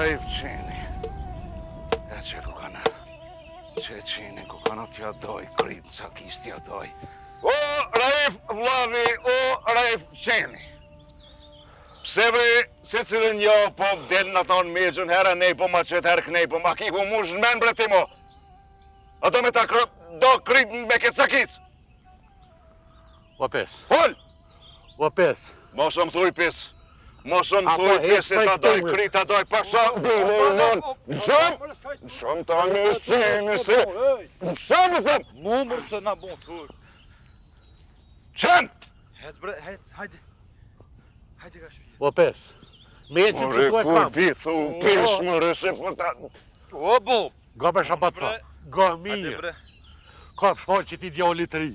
Raif qeni. E që ku kana. Që qeni ku kana t'ja doj, kritë që kishtë t'ja doj. O Raif vlavi, o Raif qeni. Pse bre, se cilën jo po del në tonë megjën, herë nej po ma qëtë herë kënej po ma ki po mush në men bre ti mo. Ato me ta do kritë me këtë sakicë. O pes. Hol! O pes. Mos më thuj pes. Mos më thuj pes se ta doj krit, ta doj pasha. Shumë ta një sene se. Shumë më thëmë. Mumër se na bon tur. Qënë! Het bre, het, hajde. Hajde ka shpje. O pes. Me që që tu e kam. Pi, thu, pes më rëse po ta... O bo! Ga për shabat pa. Ga mirë. Ka shpoj që ti djali të ri.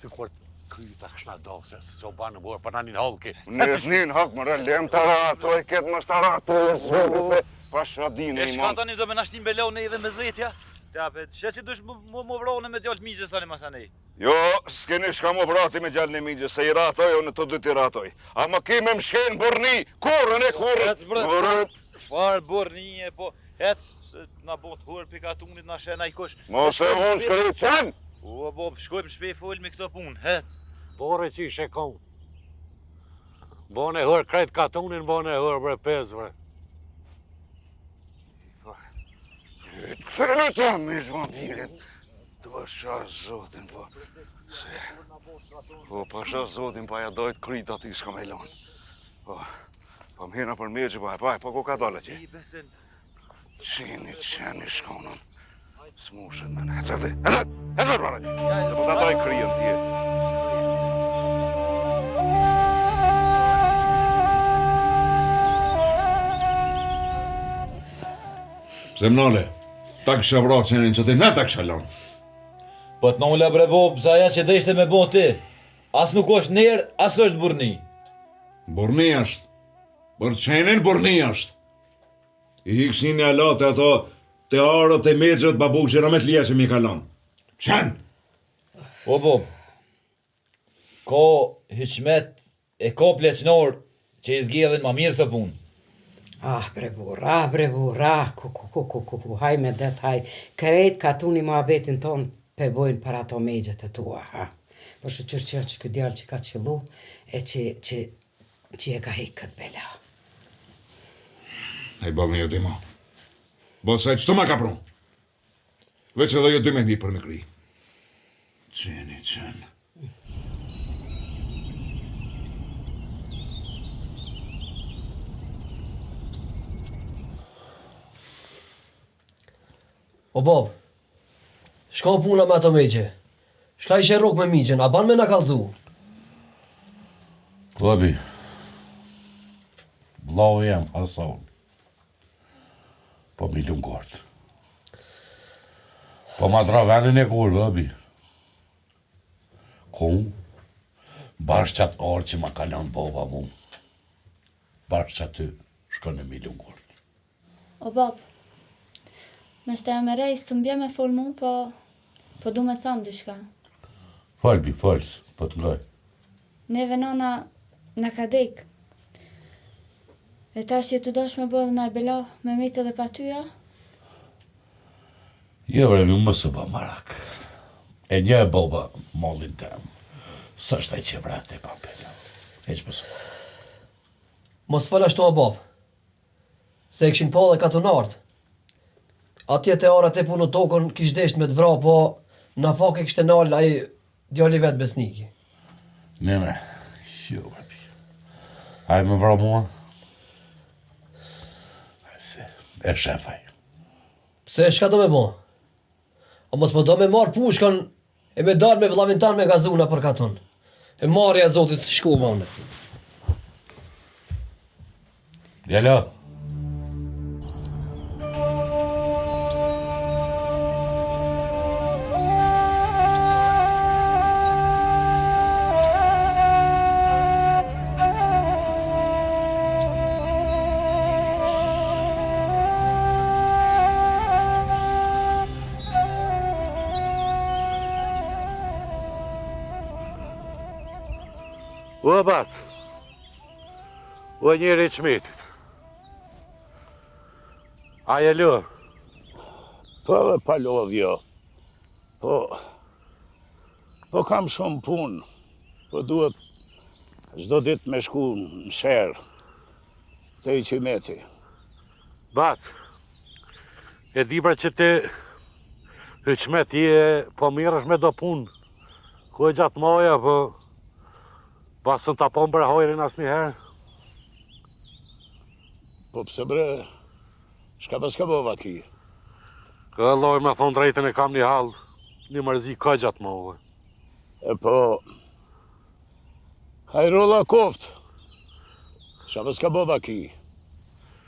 Si kur kryta këshna do, se o banë më për nanin halki. Nes nin hak më rëllem të ratoj, ketë më shtë ratoj, se pasha dine E i shka mon. tani do me nashtin belone edhe me zvetja? Ja, pet, që dush më vrone me djallë migjes tani masanej. Jo, s'keni shka më vrati me gjallë në migje, se i ratoj o në të dy t'i ratoj. A më ki me më shkenë burni, kurën e kurës. Farë burni e po, hec, se na bot hurë pika tunit na shena i kush. Mos e unë shkëri qenë. O, Bob, shkojmë shpej full me këto punë, hec. Bore që ishe kon. Bone hër krejt katunin, bone hër bre pes bre. Kërë të me zhma pilet. Do pasha zotin, po. Se... Po, pasha zotin, pa ja dojt kryt ati s'ka me lonë. Po, po më hina për me që po ku ka dole që? I besen. Qeni shkonën. Smushën me në, edhe rrare. Dhe po ta doj kryën tje. Zemnale, ta kësha vrak qenin që ti ne ta kësha lanë. Po të nëlle bre Bob, za ja që dhe ishte me bo ti. As nuk është njerë, as është burni. Burni është. Për qenin burni është. I hiksin një alatë ato të arët e megjët babushira me t'lija që mi kalon. Qenë? O Bob, ko hiqmet e ko pleqnor që i zgjedhin ma mirë këtë punë. Ah, bre burra, ku, haj me det, haj. Krejt ka tu një muhabetin ton pe bojnë për ato megjet e tua, ha. Por shëqyr që këtë djallë që ka qëllu, e që e ka hek këtë bela. E bëllë një dima. Bësaj, qëto ma ka prunë? Veç edhe jo dy me ndi për me kri. Qenë. O Bob, shka puna me ato megje? Shka ishe rok me migjen, a ban me na kalzu? Babi, blau jam, Hasan. Po milun kort. Po ma dra venin e kur, babi. Kun, bashkë qatë orë që ma kalon boba mu. Bashkë qatë ty, shkon e milun kort. O Bob, me shte e me rej, së mbje me fol mu, po du me thonë dishka. Falbi, falës, po të ngaj. Neve nana në ka dek. E ta që të dosh me bodhe në bela me mitë dhe pa tyja? Jo, bre, mi mësë ba marak. E një e boba mollin tem. Së është e që vrate pa bela. E që mësë. Mos fol ashtu o Bob. Se e këshin po dhe katunart. Atje te arat e punu tokën kish desht me të vra, po në fak e kishte nalë aji djali vetë besniki. Nene, jo, babi. Ajë me vra mua? E shefaj. Pse, shka do me bo? A mos më do me marë pushkën e me dalë me vllavintan me gazuna për katon. E marja zotit shku vane. Djelo. O bat, o njeri qmitit. Aje lë. Po dhe pa lodhjo. Po kam shumë punë. Po duhet çdo ditë me shku në sherë. Te I qimeti. Bac, e di pra që ti Hyçmet je po mirësh me do punë. Ku e gjatë moja, po pasën ta pon për hojrin asnjëherë. Po pse bre, shka paska bova ki? Ka lloj me thonë drejtën e kam një hall, një mërzi ka gjatë moja. E po, hajrolla koft. Shka paska bova ki?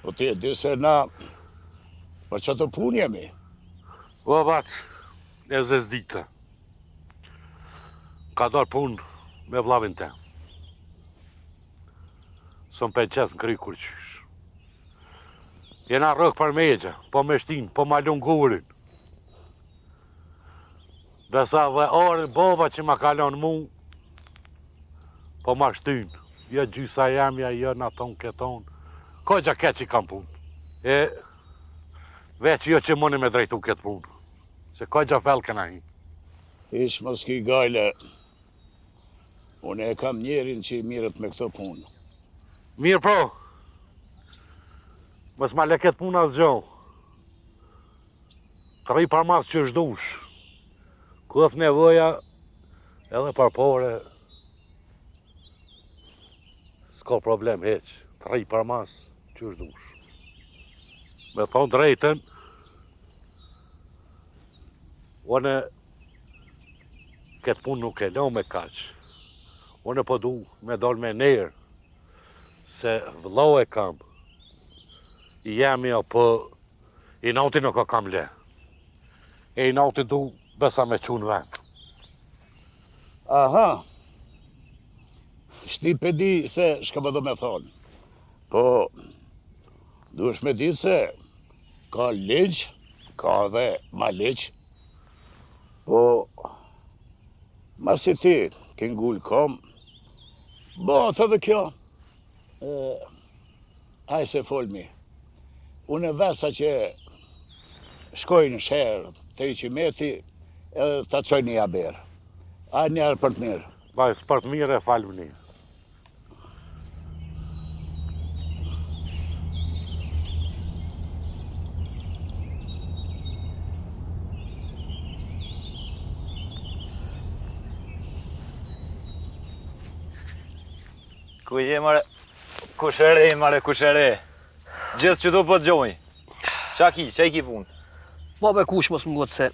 Po ti e di se na për që të punë jemi. O, bac, e zez dita. Ka dorë punë me vllavin te. Sëm pe qes në kry kur qysh. Jena rëk për megja, po me shtin, po ma lun gurin. Desa dhe orën bova që ma kalon mu, po ma shtyn. Jo gjysa jamja, jo në ton keton. Ko gja ke që kam punë. E veç jo që moni me drejtu këtë punë. Se ka gja fel këna hi. Ish mos ki gajle. Unë e kam njerin që I mirët me këto punë. Mirë pro. Mos ma le këtë punë asgjo. Të rri par mas që është dush. Këth nevoja edhe par pore. S'ka problem heq. Të rri par mas që është dush. Me thonë drejten, unë këtë punë nuk e lo me kaq. Unë po du me dol me nerë, se vëllau e kam. I jemi jo, po I nauti nuk o kam le. E I nauti du besa me qunë vend. Aha. Shti pe di se shka më do me thonë. Po, duesh me di se ka ligj, ka dhe ma ligj. Po, ma si ti, ke ngull kom, bëhet edhe kjo. Aj se folmi. Unë e vesa që shkoj në sherë të I qimeti, edhe ta qoj një jaber. A njerë për të mirë. Baj, për të mirë e falë një. Ku je mare? Kushere, mare, kushere. Gjithë që do po të gjoj. Qa ki punë? Po be kush mos më gotë se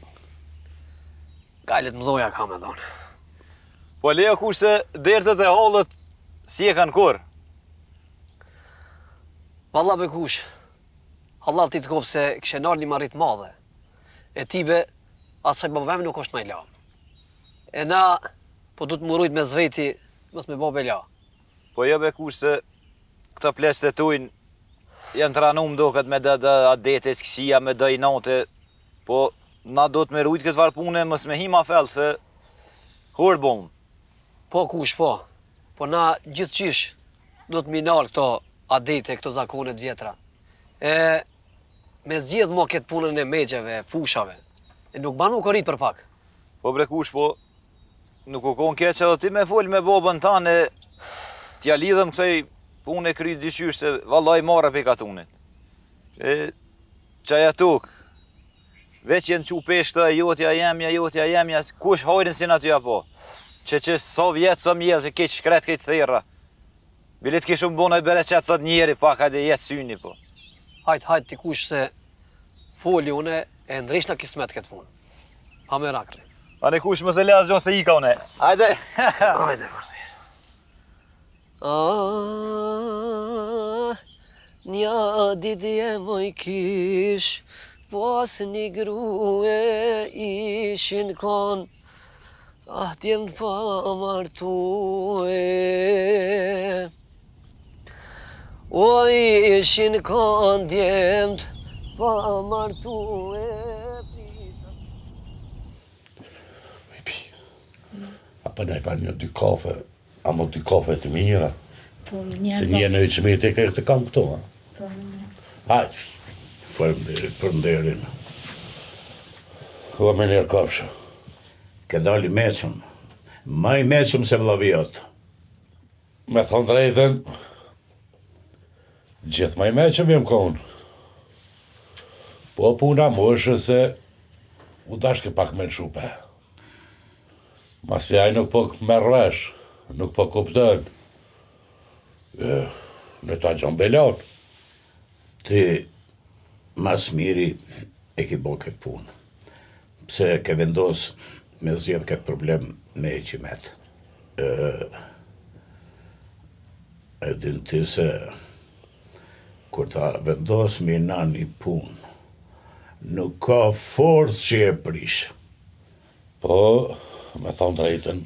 gajlet më doja ka me donë. Po lejo kush se dertët e hollët si e kanë kur? Valla be kush, Allah ti të kofë se kështë nërë një marit madhe. E tibe, asaj babem nuk është me la. E na, po du të murujt me zveti, mos me babe la. Po jo be kush se këta pleqët e tujnë janë të ranum do këtë me dhe adetet kësia, me dhe I nate, po na do të me rujt këtë varpune, mës me hima fel, se hurë bon. Po kush, po na gjithë qish do të minarë këto adete, këto zakonet vjetra. E me zgjidh mo këtë punën e megjeve, fushave, e nuk ban u korrit për pak. Po bre kush, po nuk u kon keq edhe ti me fol me babën tanë, t'ja lidhëm kësaj punë e kry dyqysh se vallaj marrë pe katunit. E qaja tuk, veç jenë qu peshtë, jotja jemja, kush hajrin si në aty apo? Që sa vjetë, sa mjelë, që keq shkret këtë thera. Bilit kishë më bona I bere që thot njeri pak, hajde jetë syni po. Hajt ti kush se foli une e ndrish në kismet këtë punë. Pa me rakri. Ane kush më se le asgjo se I ka une. Hajde. Hajde, një didje moj kish, pas një grue ishin kon, djem pa martue. O ishin kon djemt pa martue. Apo ne pa një dy kafe, ama dy kafe të mira. Po, një Se një në Hyçmeti e këtë kam këto, ha? Po, Hajde, Faleminderit për nderin. Ko me lirë kafshë. Ke dali meqëm. Ma i meqëm se vllaviot. Me thonë drejten, gjithë ma i meqëm jem konë. Po puna më është se u dashke pak me në shupe. Masi aj nuk po merr vesh, nuk po kuptën. Në ta gjon belon. Ti mas miri e ki bo këtë punë. Pse ke vendos me zjedh këtë problem me e qimet. E din ti se kur ta vendos me na një punë, nuk ka forcë që e prish. Po, me thonë drejten,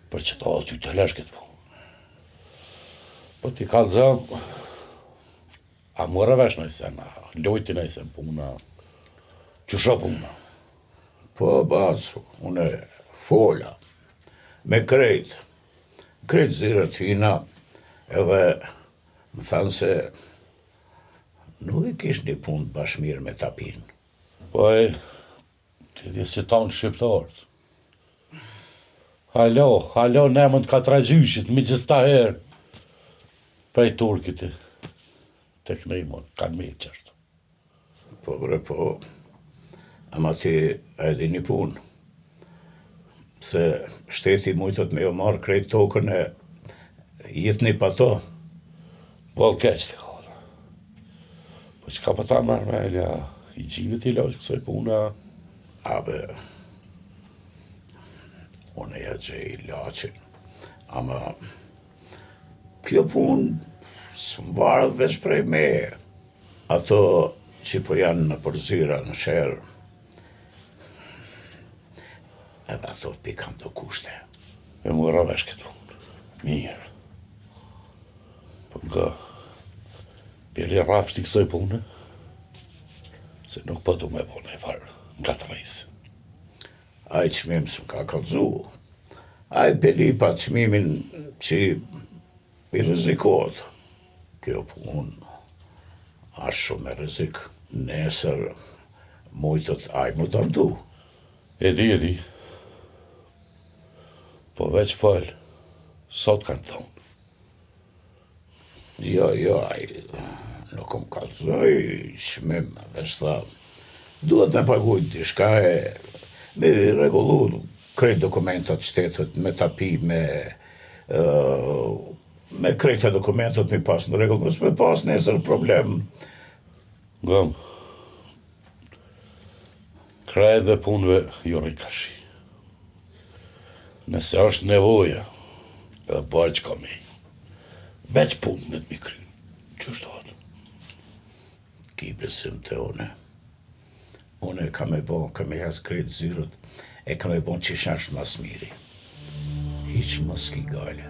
për që ta ty të lesh këtë punë. Po ti kalzëm, a mora vesh nëjse, lojti nëjse puna, qësha puna. Po, basu, une fola, me krejt zirët tina, edhe më thanë se nuk i kish një punë bashmir me tapin. Po e, ti di si tonë shqiptarët. Halo, nemën ka tragjyshit, mi gjitha herë, prej Turkit, tek nejmon, kanë me qështë. Po bre, po, ama ti e di një punë, se shteti mujtët me jo marë krejt tokën e jetëni pa to. Po keq të kona. Po që ka pa ta marmelja, i gjinët i loqë kësoj puna. Abe, une ja gjej laqin, ama kjo punë së më varët veç prej me. Ato që po janë në përzyra në sherë, edhe ato pikam do kushte. E më rravesh këtë punë. Mirë. Po nga pjeli rafti kësoj punë, se nuk po du me po në e farë nga të rejsë. Aj qmim së më ka kalzu. Aj peli pa qmimin që i rizikot. Kjo punë ashtë shumë e rizik. Nesër mujtët aj mu dëndu. E di. Po veç falë, sot kanë thonë. Jo, aj nuk më kalzoj qmim, veç tha, duhet me pagujt dishka e me regullu krejt dokumentat shtetet, me tapi, me krejt e dokumentat me pas në regull, nësë me pas nesër problem. Gëm, krejt dhe punëve jo rikashi. Nëse është nevoja, edhe bërë që ka me, veç punë në të mi kry. Qështë atë? Ki besim të une. Une kam e bon, kam e jas krejt zyrët, e kam e bon që shash mas miri. Hiq mos ki gale.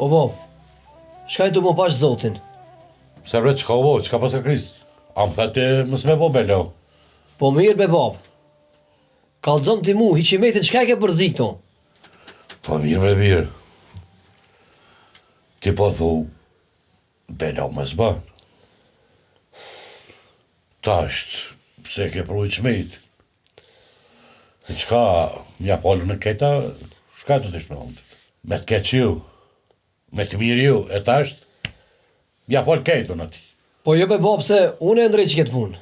O bo, shkaj du më pash zotin. Se bre, qka u bo, qka pas e Krist? A më thati, mës me bo belo. Po mirë be bab. Kalzom ti mu, hiqimetin, shkaj ke përzi këto? Po mirë. Ti po thu, belo më zban. Tasht, pse ke pru i qmejt? E qka, mja polë në keta, shka të të shme hondit? Me të keq ju, me të mirë ju, e tasht, mja polë ketën ati. Po jo be bab se unë e ndrej që këtë punë.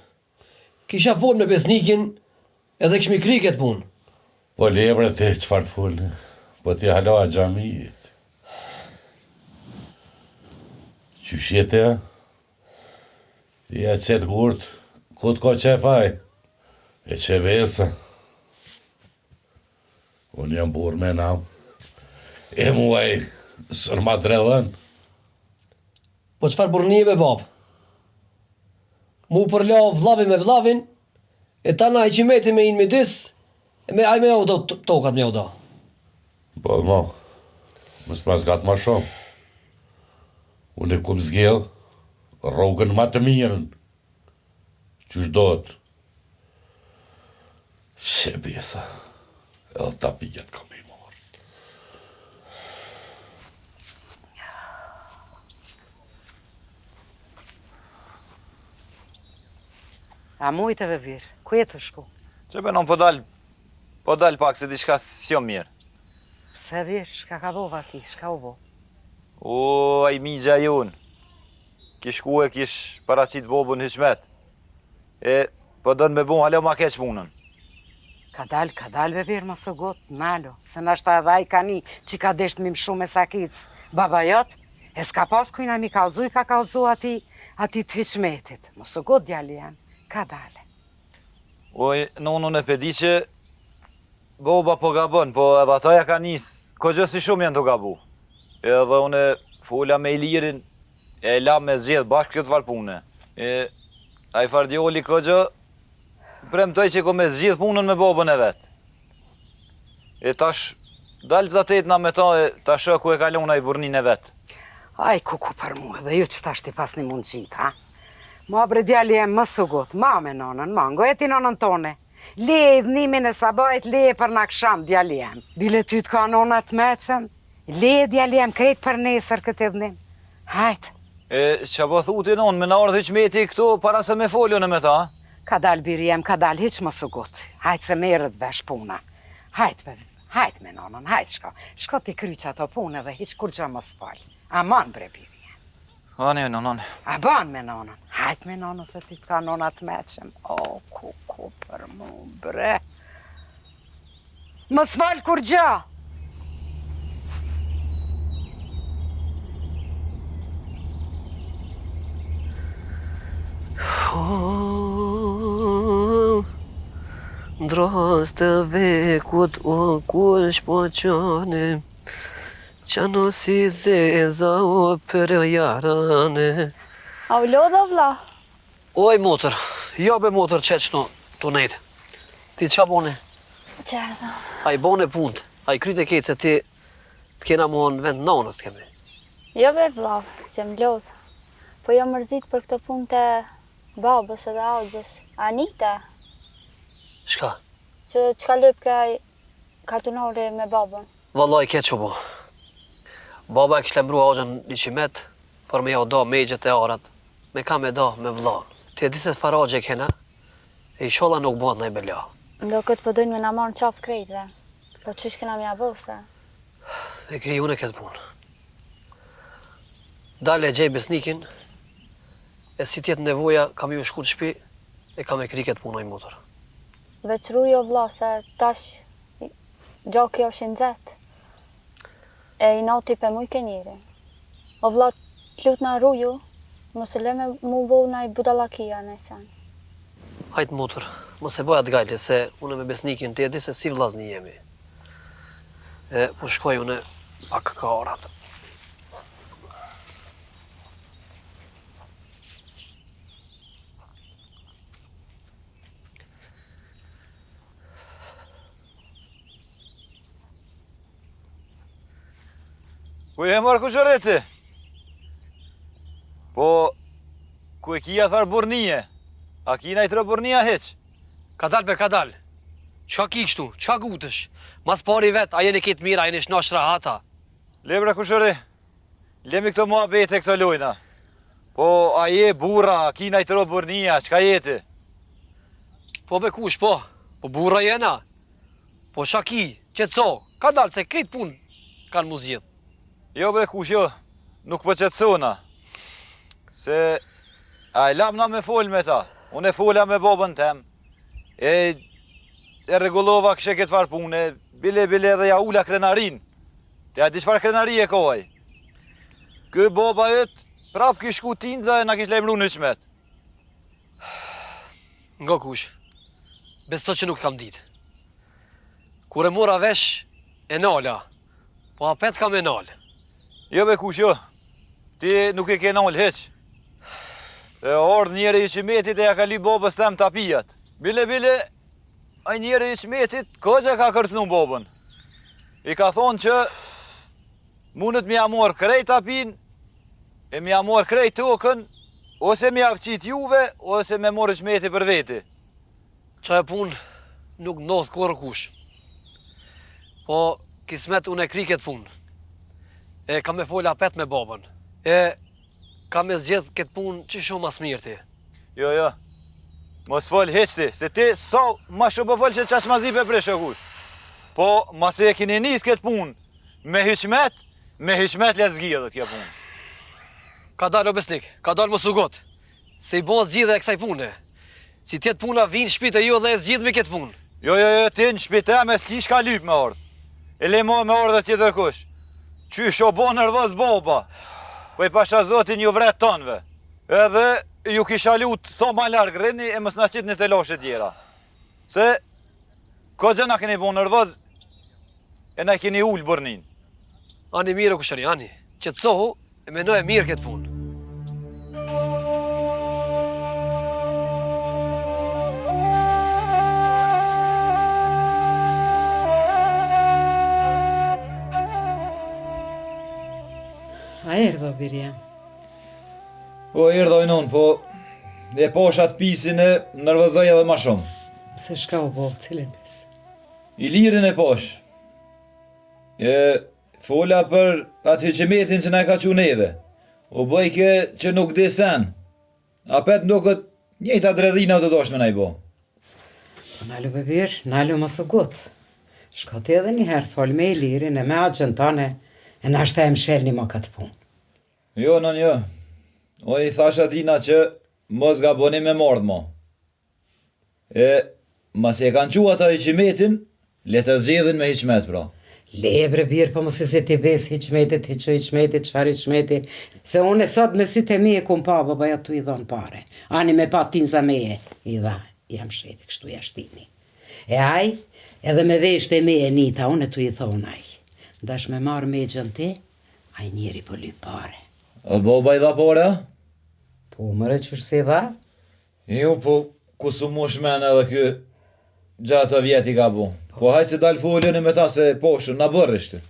Kisha folë me besnikin edhe këshmi kry këtë punë. Po lebre ti qëfar të folë, po ti haloha gjamiit. Qysh jete, ja? Ti ja qëtë gurt, ku të ko qefaj, e që besa. Unë jam burë me nam, e muaj sërma dredhen. Po qëfar burnie be bab? Mu përla vlavin me vlavin, e ta na hiqimeti me inë midis, e me ajme au do tokat me au do. Po, mo, mos ma zgat ma shumë. Unë e kum zgjedh rrugën ma të mirën. Qysh dohet. Se besa, edhe ta pijet ka me i marë. A mujtëve virë, ku e të shku? Që benon po dal pak se diçka s'jo mirë. Pse virë, shka ka dhova ti, shka u bo? O, ai migja jonë. Kish ku e kish paraqit bobën Hiçmet. E, po dënë me bon halo ma keq punën. Ka dal be virë më së gotë, nalo, se nashta edhe ai ka një që ka desht mi më shumë e sakic. Baba jot, e s'ka pas kujna mi kalzu, i ka kalzu ati të Hiçmetit. Më së gotë djali janë, ka dale. Oj, nonën e pedi që boba po gabon, po edhe ata ja ka njës, ko gjë si shumë janë të gabu. Edhe une fola me Ilirin, e la me zgjedh bashkë këtë varpune. E, a i fardjoli ko gjë, premtoj që ko me zgjidh punën me bobën e vetë. E tash, dalë zatet na me ta, e tash ku e kalon i burnin e vetë. Aj, kuku për mu, edhe ju që tash ti pas një mund qitë, ha? Ma bre djali e më së gotë, ma me nonën, ma, ngo e ti nonën tone. Le i dhnimin e sabajt, le e për në ksham djali em. Bile ty t'ka nonat meqen, le e djali em krejt për nesër këtë dhnim. Hajtë. E, që po thuti nonë, me në ardhë Hiçmeti këtu para se me foljon e me ta? Ka dal biri jem, ka dal hiq më së gotë. Hajtë se merët vesh puna. Hajtë me nonën, hajtë shko. Shko ti kry që ato punë dhe hiq kur gjë më s'falë. Aman bre biri. Ani, nonën. A ban me nonën, hajt me nonën se ti t'ka nonat meqem. O, kuku për mu, bre. Më s'fal kur gjë. Ndras të vekut o kush po qane, qano si zeza o për jarane. A u lodha vla? Oj motër, jo be motër qeq në të nejtë. Ti qa bone? Qerda. A i bone punt, a i kryt e ketë se ti t'kena mu në vend nanës t'kemi. Jo be vla, që më lodha. Po jo mërzit për këto punë të babës edhe augjës. Anita, Shka? që ka lëp kaj katunore me babën. Vallaj ke që bo. Baba e kështë lemru augjën 100 për me ja da megjet e arat. Me ka me da me vla. Ti e diset faragje e kena, e i shola nuk bëhet në i belja. Ndo këtë po dojnë me na marë në qafë krejtve. Po qysh kena mja bose? E kri unë e këtë punë. Dale e gjej besnikin, e si tjetë nevoja kam ju shku të shpi, e kam e kri këtë punë i motor. Veçru jo vla se tash gjoki është i nxet. E i nati pe muj ke njeri. O vla t'lut na rruju, mos e le me mu bo na i budalakia në sen. Hajtë motor, mos e bëja t'gajli se unë me besnikin të edi se si vlazni jemi. E po shkoj unë pak ka arat. Ku e marrë kushore ti? Po, ku e kia tharë burnie? A kina i tërë burnia heq? Ka dal be ka dal. Qa ki kështu, qa gutësh? Mas pari vet, a jeni kitë mira, a jeni shnash rahata. Lebra kushore, lemi këto mua bete këto lojna. Po, a je burra, a kina i tërë burnia, qka jeti? Po be kush, po burra jena. Po shaki, qetso, ka dal se krejt pun kanë mu zjedh. Jo bre kush, jo, nuk po qetsona. Se, a i lamna me fol me ta, unë e fola me babën tem. E regullova kështë këtë farë pune, bile dhe ja ula krenarin. Te a di çfarë krenari e kohaj. Kë baba jëtë, prap kë shku tinza e na kish lejmru në Hiçmet. Nga kush, beso që nuk kam ditë. Kur e mora vesh, e nala, po apet kam e nalë. Jo be kush, jo, ti nuk e ke nalë heq. E ardhë njeri i Hiçmetit e ja ka li babës tem tapijat. Bile, a njeri i Hiçmetit, ko që ka kërcnu babën. i ka thonë që mundet mi amor krejt apin, e mi amor krejt tokën, ose mi avqit juve, ose me morë qmeti për veti. Qa e pun nuk ndodh kurrë kush. Po, kismet unë e kri këtë pun. E kam me folja pet me babën. E kam me zgjedh këtë pun që shumë mas mirë ti. Jo, mos fol heqti, se ti sa ma shumë po fol që qash ma zi pe preshe kush. Po, mas e kini nis këtë pun, me hyqmet le zgjidhet kjo pun. Ka dalë o besnik, ka dalë mos u gotë, se i bon zgjidhe e kësaj pune. Si tjetë puna vinë shpite jo dhe e zgjidh me këtë punë. Jo, ti në shpite me s'ki shka lyp me ardh. E le mo me ardh dhe tjetër kush. Qysh o bo nërvëz boba, po i pasha zotin ju vret tonve. Edhe ju kisha lut so ma largë rini e mës na qit një telashe tjera. Se, ko gjë na keni bo nërvëz, e na keni ullë bërnin. Ani mirë o kushëri, ani, që të sohu, e menoj e mirë këtë punë. A erdho, birja? Po, erdhoj non, po e poshat pisin e nërvëzoj edhe ma shumë. Pse shka u bo, cilin pes? I lirin e posh. E fola për atë hyqemetin që na ka që neve. O bëjke që nuk di sen. Apet nukët njëta dredhina të doshme na i bo. Nalu bebir, nalu mos u gut. Shkoti edhe njëherë fol me i lirin e me agjen tane, e nashta e mshel një më këtë punë. Jo, nën jo. Unë i thash atina që mos ga boni me mordh mo. E mas e kanë qua ata hyqemetin, le të zgjedhin me hyqmet pra. Le bre birë, po mos e se ti bes hiqmetit, qfar hiqmeti, se unë e sot me sytë e mi e kum pa, babaja tu i dhonë pare. Ani me pa tinza me e, i dha, jam sheti, kështu jashtini. E aj, edhe me vesht e me e nita, unë e tu i thonë aj. Dash me marrë me gjën ti, aj njeri po lyp pare. A boba i dha pare? Po, mëre qërë si dha? Jo, po, ku su mu shmen edhe kjo gjatë vjeti ka bu. Po hajtë se dalë folën e me ta se poshën, na bërë ishte.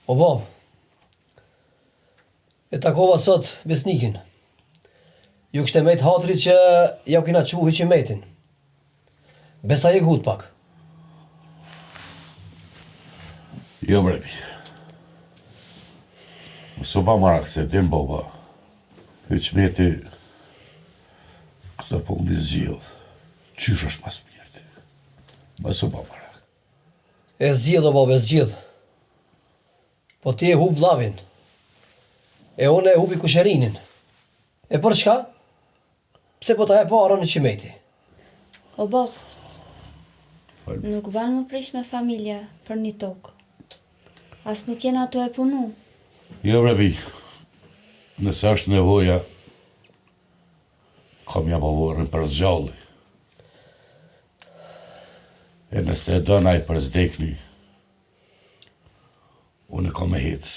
O bab, e takova sot besnikin. Ju kështë e mejtë hatri që ja kina qu hyqimetin. Besa je gut pak. Jo mrebi. Mësë ba marak se din boba. Hyqmeti këta po më zgjidh. Qysh është pas mirti. Mësë ba marak. E zgjidh o bab, e zgjidh. Po ti e hub vllavin. E unë e hubi kusherinin. E për çka? Pse po ta e parën në qimeti? O bab, nuk banë më prish me familja për një tokë. As nuk jena të e punu. Jo mrebi. Nëse është nevoja, kam ja pavorën për zgjalli. E nëse e dënaj për zdekni, unë kam me hec.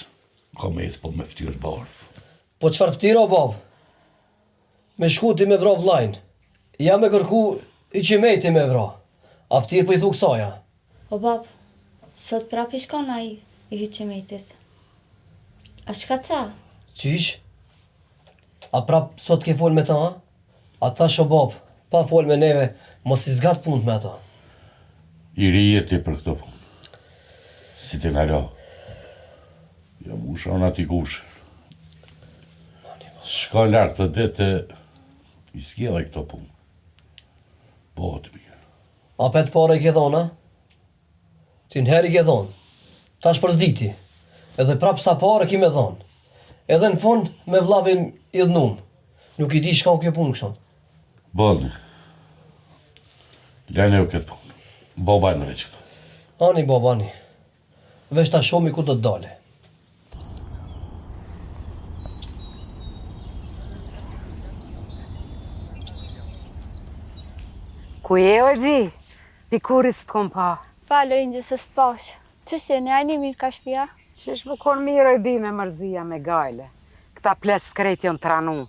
Kam me hec po me ftyrë bardhë. Po qfar ftira o bab? Me shkuti me vra vlajnë. Ja me kërku i qimeti me vra. A ftirë po i thu kësaja. O bab, sot prap i shkon ai i hyqemetit. A shka ca? Qysh? A prap sot ke fol me ta? A thash o bab, pa fol me neve, mos i zgat punt me ta. I rije ti për këto punë. Si të nga lo. Jo mu shon ati kush. Shka lartë të dete, i s'gjela i këto punë. Bëhet mirë. A pet pare i ke dhona? Ti n'heri ke dhonë. Tash për zditi. Edhe prap sa pare ki me dhonë. Edhe në fund me vllavin i dhënum. Nuk i di shka kjo punë kështon. Bëllë. Lene u këtë punë. Boba e në veç këto. Ani baba, ani. Vesh ta shomi ku do të dale. Ku je o e bi? Pikuris të kom pa. Falë rinjë se s'pash. Qështë jeni, ajni mirë ka shpia? Qesh më kon mirë o e bi me mërzia me gajle. Këta ples krejt jon tranu.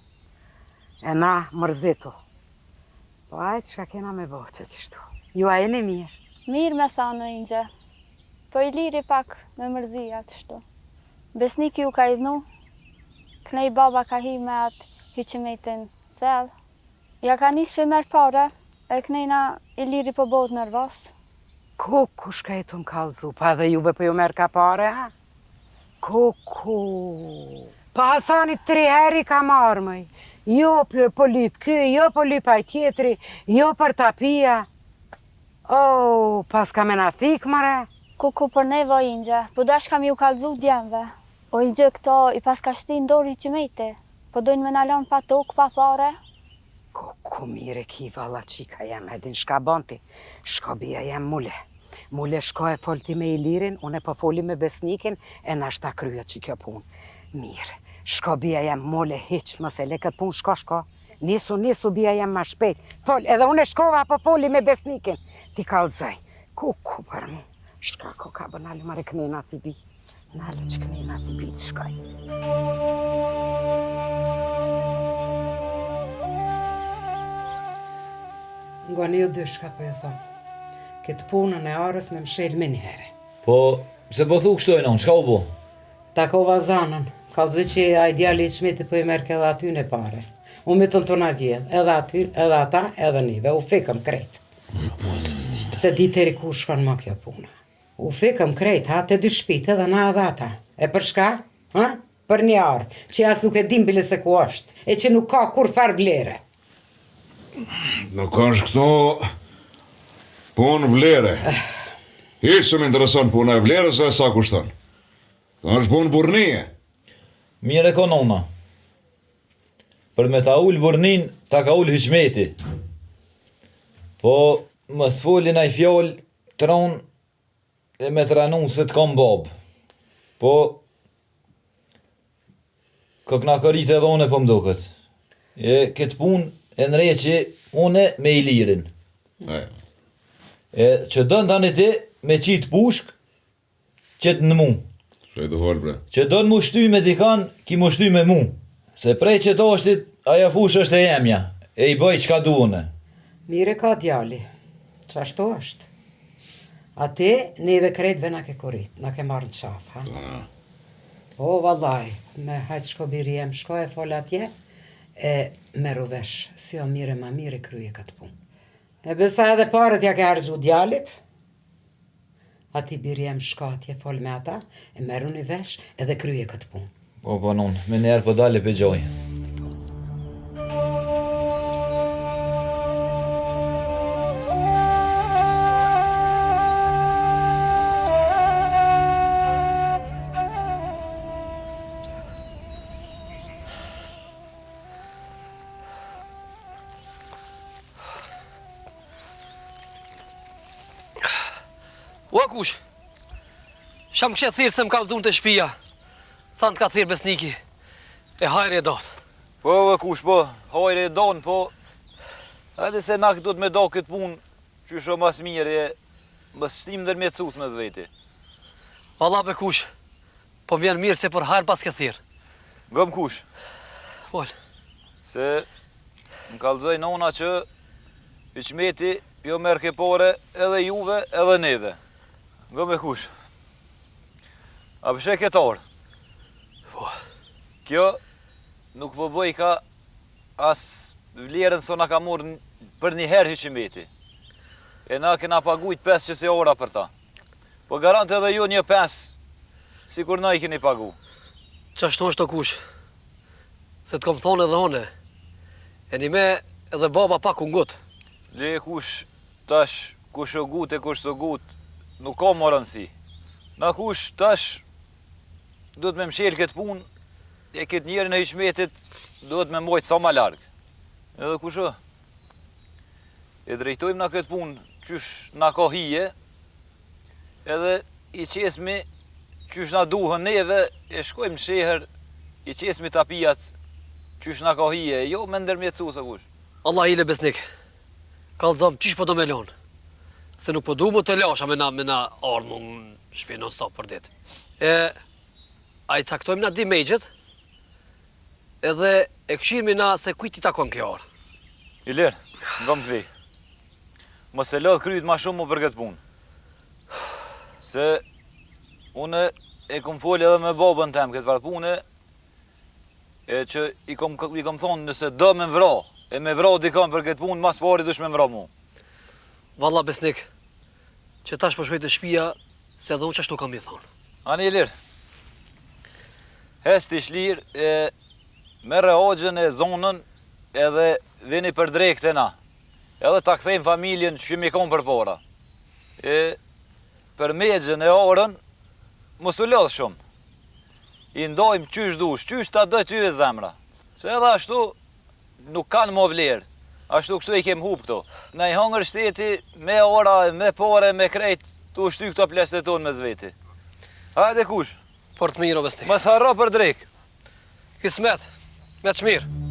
E na mërzitu. Po ajtë shka kena me bo që qështu. Ju a jeni mirë. Mirë me thanë Inxhe. Po Iliri pak me mërzia qështu. Besniki ju ka idhnu. Knej baba ka hi me atë hyqimetin thellë. Ja ka nisë për merë pare, e knejna Iliri po bëhet nervos. Kuku shka e të më kalzu, pa dhe juve po ju merë ka pare, ha? Kuku. Pa Hasani 3 heri ka marrë, mëj. Jo për po lyp ky, jo po lyp aj tjetri, jo për tapia. Oh, pas ka me na thik, mare. Kuku për neve o Inxhe, po dash kam ju kalzu djemve. O Inxhe këto i pas ka shti ndori hyqimeti, po dojnë me nalon pa tokë, pa pare. Kuku mire ki valla qika jem, edin shka bonti, shko bia jem mule. Mule shko e folti me Ilirin, unë e po foli me besnikin, e na shta kryo që kjo pun. Mirë, shko bia jem mule hiq, mëse le këtë pun shko. Nisu bia jem ma shpejt. Fol, edhe unë e shkova po foli me besnikin. Ti kalzaj, kuku për mu, shka ko ka bënali mare kënina ti bi. Nalë që kënina ti bi të shkaj. Ngoni ju dy shka po e thonë. Këtë punën e arës me mshel me njëhere. Po, se po thu kështu e non, çka u bo? Takova zanën, kalzë që a i djali i Çmeti po i merke edhe aty në pare. Unë me të na vjedh, edhe aty, edhe ata, edhe nive, u fikëm krejt. Se di të riku shkon më kjo puna. U fikëm krejt, ha, të dy shpit, edhe na edhe ata. E për shka? Ha? Për një arë, që as nuk e dim bile se ku është, e që nuk ka kur far vlere. Nuk është këto punë vlere. Hiç se më intereson puna e vlerës e sa kushton. Kjo është punë burnie. Mire ko nona. Për me ta ullë burnin, ta ka ullë hyqmeti. Po, mës folin a i fjallë të ronë e me të ranun se të kam babë. Po, këkna kërit edhe one po mdokët. E këtë punë e nëreqi une me Ilirin. E që dënë tani ti me qitë pushk, qëtë në mu. Shë të holë, bre. Që dënë mu shty me dikan, ki mu shty me mu. Se prej që të ashtit, aja fush është e jemja, e i bëj qka duone. Mire ka djali, qashtu është. Ati, neve krejtve na ke korit, na ke marrë në qaf, ha? O, vallaj, me hajtë shko biri jem, shko e fol atje, e meru vesh, si o mire ma mire kryje këtë punë. E besa edhe parët ja ke hargju djalit, ati biri jem shko atje fol me ata, e meru një vesh edhe kryje këtë punë. Po non, me njerë po dale pe gjoj. Ua kush? Sham këshet thirë se më kam dhunë të shpia. Thanë të ka thirë besniki. E hajri e dotë. Po, kush, po, hajri e donë, po. Edhe se na këtë me do këtë punë, që shumë mas mirë, e më shtim dërmjetësus me zveti. Valla be kush, po më vjen mirë se për hajrë pas ke thirë. Gëm kush. Fol. Se më kalzoj nona që Hyqmeti jo merë ke pore edhe juve edhe neve. Gëm e kush. A pëshe ketarë. Po. Kjo nuk po bëj ka as vlerën so na ka morë për një herë Hyqmeti. E na kena pagujt 500 euro për ta. Po garant edhe ju një 5, si kur na i keni pagu. Qashtu është të kush. Se të kom thonë edhe one. E një me edhe baba pak unë gutë. Le kush tash, kush o gut e kush o gut, nuk ka më rëndësi. Na kush tash, duhet me mshel këtë punë, e këtë njerën e Hyqmetit, duhet me mojtë sa ma largë. Edhe kush o? E drejtojmë na këtë punë, qysh na ka hije, edhe i qesmi, qysh na duhën neve, e shkojmë sheher, i qesmi tapijat, qysh na ka hije, jo me ndërmjetësu se kush. Allah ile besnik. Kalzom, qish po do me lonë? Se nuk po du mu të lasha me na arë mu në shpi non stop për dit. A i caktojmë na di mejgjët, edhe e këshirmi na se kujti takon kjo arë. Ilir, Nga më kri. Mos e lodh kryt ma shumë mu për këtë punë. Se une e kom folë edhe me babën tem këtë farë pune, e që i kom thonë nëse do me vra, e me vra dikon për këtë punë, mas pari dush me vra mu. Valla besnik, që tash po shkoj të shtëpia, se edhe unë qashtu kam i thonë. Ani e lirë. Hes t'i shlirë, merre hoxhën e zonën, edhe vini për drejkët e na. Edhe ta kthejmë familjen që mi kom për para. Për megjën e orën, mos u lodh shumë. I ndojmë qysh dush, qysh ta do ty e zemra. Se edhe ashtu nuk kanë më vlerë. Ashtu kështu i kem hup këto. Na i hangër shteti me ora, me pore, me krejt, tu shty këto plestet tonë me zveti. Hajde kush. Fort mirë o besnik. Mos harro për drejk. Kismet, me të shmirë.